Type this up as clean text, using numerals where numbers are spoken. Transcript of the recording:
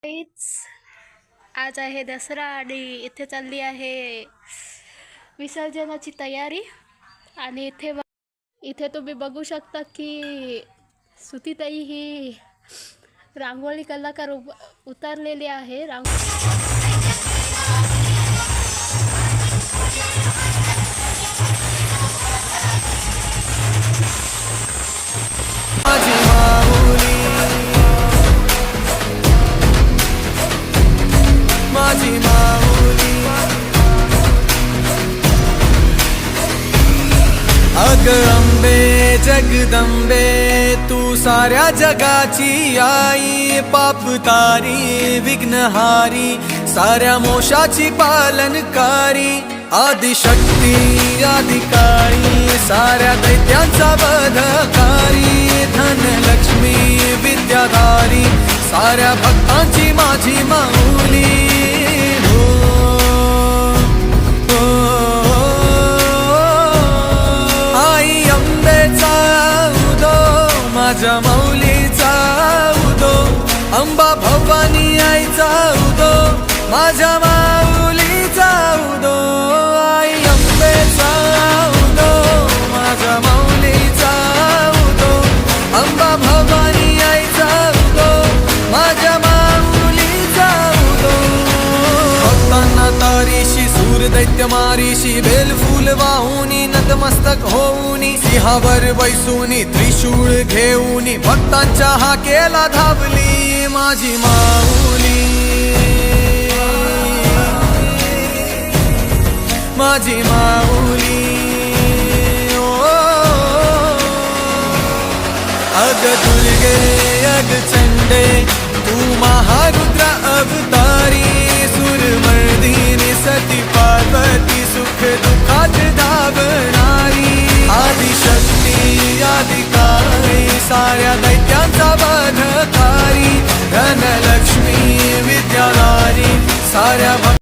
Guys, आज आहे दसरा आणि इथे चालली आहे विसर्जनाची तयारी. आणि इथे तुम्ही बघू शकता की सुतीताई ही रांगोळी कलाकार उतरलेली आहे. अग अंबे जगदंबे तू साऱ्या जगाची आई, पाप तारी विघ्नहारी साऱ्या मोशाची पालनकारी, आदिशक्ती आदिकाळी साऱ्या दैत्यांचा वधकारी, धनलक्ष्मी विद्याधारी साऱ्या भक्तांची माझी माऊली. माझ्या माऊलीचा उदो, अंबा भवानी आईचा उदो, माझ्या माऊलीचा उदो, आई अंबेचा उदो, माझ्या माऊलीचा उदो, अंबा भवानी आईचा उदो, माझ्या माऊलीचा उदो. भक्तांना तारीशी सूर दैत्य मारीशी, बेल फूल वाहुनी नतमस्तक होऊनी, सिंहावर बैसूनी त्रिशूळ घेऊनी, भक्तांच्या हाकेला धावली माझी माऊली, माझी माऊली. अग दुर्गे अग चंडे तू महारुद्र अवतार,